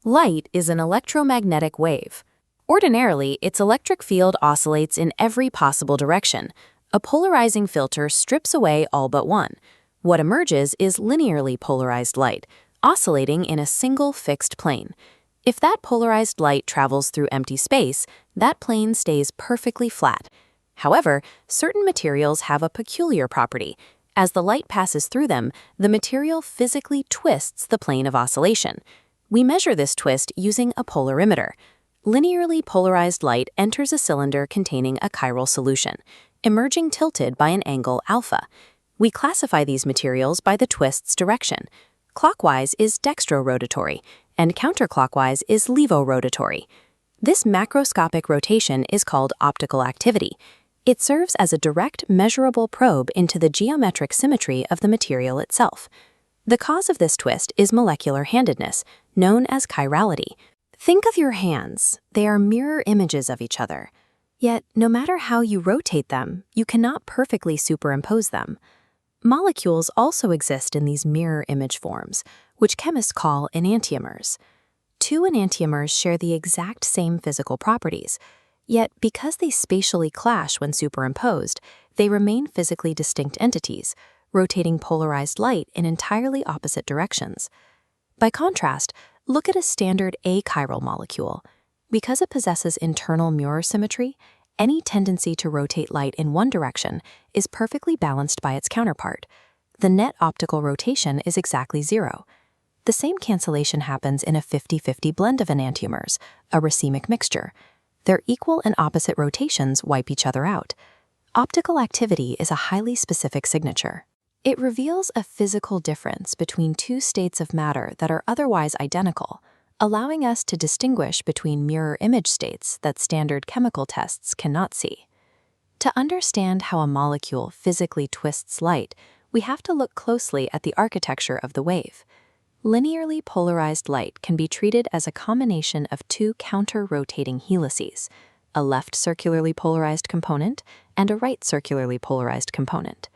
Light is an electromagnetic wave. Ordinarily, its electric field oscillates in every possible direction. A polarizing filter strips away all but one. What emerges is linearly polarized light, oscillating in a single fixed plane. If that polarized light travels through empty space, that plane stays perfectly flat. However, certain materials have a peculiar property. As the light passes through them, the material physically twists the plane of oscillation. We measure this twist using a polarimeter. Linearly polarized light enters a cylinder containing a chiral solution, emerging tilted by an angle alpha. We classify these materials by the twist's direction. Clockwise is dextrorotatory, and counterclockwise is levorotatory. This macroscopic rotation is called optical activity. It serves as a direct, measurable probe into the geometric symmetry of the material itself. The cause of this twist is molecular handedness, known as chirality. Think of your hands. They are mirror images of each other. Yet, no matter how you rotate them, you cannot perfectly superimpose them. Molecules also exist in these mirror image forms, which chemists call enantiomers. Two enantiomers share the exact same physical properties. Yet, because they spatially clash when superimposed, they remain physically distinct entities, rotating polarized light in entirely opposite directions. By contrast, look at a standard achiral molecule. Because it possesses internal mirror symmetry, any tendency to rotate light in one direction is perfectly balanced by its counterpart. The net optical rotation is exactly zero. The same cancellation happens in a 50-50 blend of enantiomers, a racemic mixture. Their equal and opposite rotations wipe each other out. Optical activity is a highly specific signature. It reveals a physical difference between two states of matter that are otherwise identical, allowing us to distinguish between mirror image states that standard chemical tests cannot see. To understand how a molecule physically twists light, we have to look closely at the architecture of the wave. Linearly polarized light can be treated as a combination of two counter-rotating helices, a left circularly polarized component and a right circularly polarized component.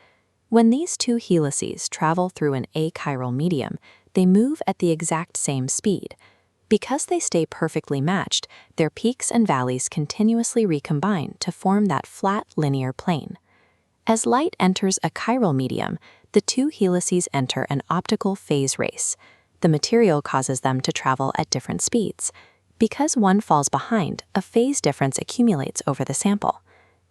When these two helices travel through an achiral medium, they move at the exact same speed. Because they stay perfectly matched, their peaks and valleys continuously recombine to form that flat linear plane. As light enters a chiral medium, the two helices enter an optical phase race. The material causes them to travel at different speeds. Because one falls behind, a phase difference accumulates over the sample.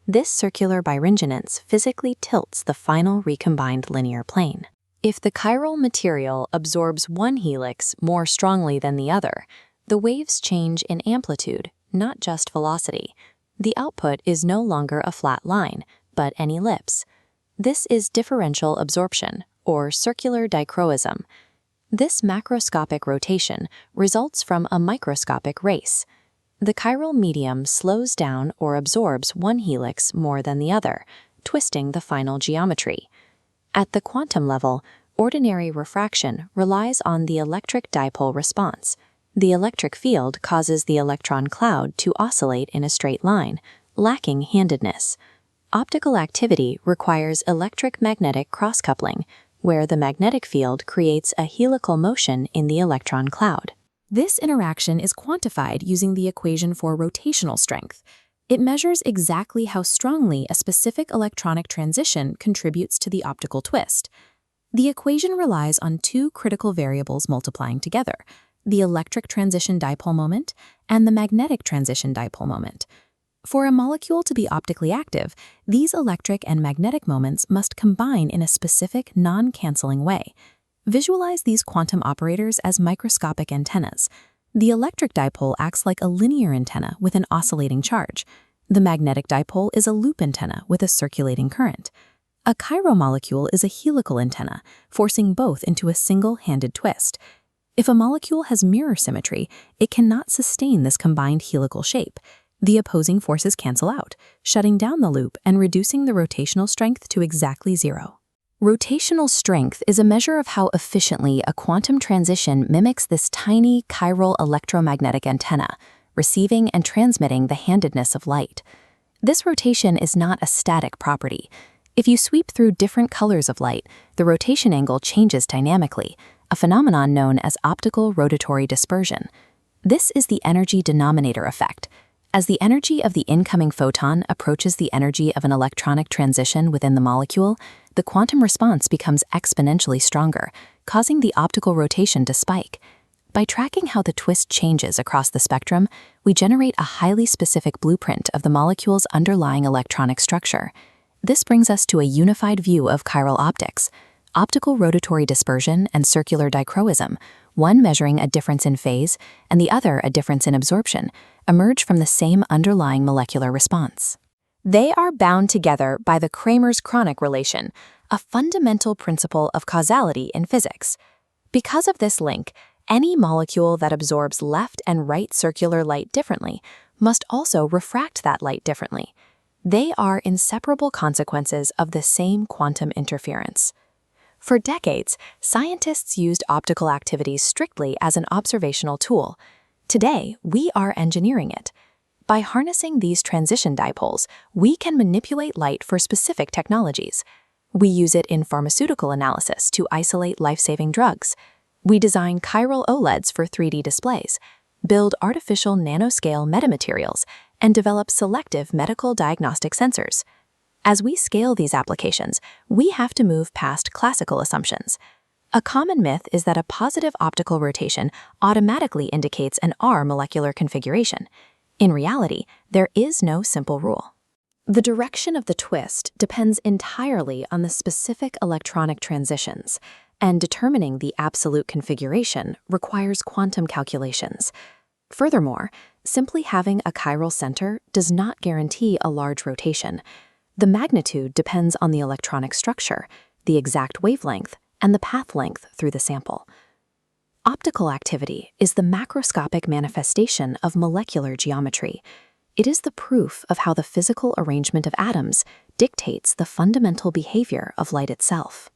This circular birefringence physically tilts the final recombined linear plane. If the chiral material absorbs one helix more strongly than the other, the waves change in amplitude, not just velocity. The output is no longer a flat line, but an ellipse. This is differential absorption, or circular dichroism. This macroscopic rotation results from a microscopic race. The chiral medium slows down or absorbs one helix more than the other, twisting the final geometry. At the quantum level, ordinary refraction relies on the electric dipole response. The electric field causes the electron cloud to oscillate in a straight line, lacking handedness. Optical activity requires electric-magnetic cross-coupling, where the magnetic field creates a helical motion in the electron cloud. This interaction is quantified using the equation for rotational strength. It measures exactly how strongly a specific electronic transition contributes to the optical twist. The equation relies on two critical variables multiplying together, the electric transition dipole moment and the magnetic transition dipole moment. For a molecule to be optically active, these electric and magnetic moments must combine in a specific non-canceling way. Visualize these quantum operators as microscopic antennas. The electric dipole acts like a linear antenna with an oscillating charge. The magnetic dipole is a loop antenna with a circulating current. A chiral molecule is a helical antenna, forcing both into a single-handed twist. If a molecule has mirror symmetry, it cannot sustain this combined helical shape. The opposing forces cancel out, shutting down the loop and reducing the rotational strength to exactly zero. Rotational strength is a measure of how efficiently a quantum transition mimics this tiny chiral electromagnetic antenna, receiving and transmitting the handedness of light. This rotation is not a static property. If you sweep through different colors of light, the rotation angle changes dynamically, a phenomenon known as optical rotatory dispersion. This is the energy denominator effect. As the energy of the incoming photon approaches the energy of an electronic transition within the molecule, the quantum response becomes exponentially stronger, causing the optical rotation to spike. By tracking how the twist changes across the spectrum, we generate a highly specific blueprint of the molecule's underlying electronic structure. This brings us to a unified view of chiral optics: optical rotatory dispersion and circular dichroism, one measuring a difference in phase and the other a difference in absorption, emerge from the same underlying molecular response. They are bound together by the Kramers-Kronig relation, a fundamental principle of causality in physics. Because of this link, any molecule that absorbs left and right circular light differently must also refract that light differently. They are inseparable consequences of the same quantum interference. For decades, scientists used optical activities strictly as an observational tool. Today, we are engineering it. By harnessing these transition dipoles, we can manipulate light for specific technologies. We use it in pharmaceutical analysis to isolate life-saving drugs. We design chiral OLEDs for 3D displays, build artificial nanoscale metamaterials, and develop selective medical diagnostic sensors. As we scale these applications, we have to move past classical assumptions. A common myth is that a positive optical rotation automatically indicates an R molecular configuration. In reality, there is no simple rule. The direction of the twist depends entirely on the specific electronic transitions, and determining the absolute configuration requires quantum calculations. Furthermore, simply having a chiral center does not guarantee a large rotation. The magnitude depends on the electronic structure, the exact wavelength, and the path length through the sample. Optical activity is the macroscopic manifestation of molecular geometry. It is the proof of how the physical arrangement of atoms dictates the fundamental behavior of light itself.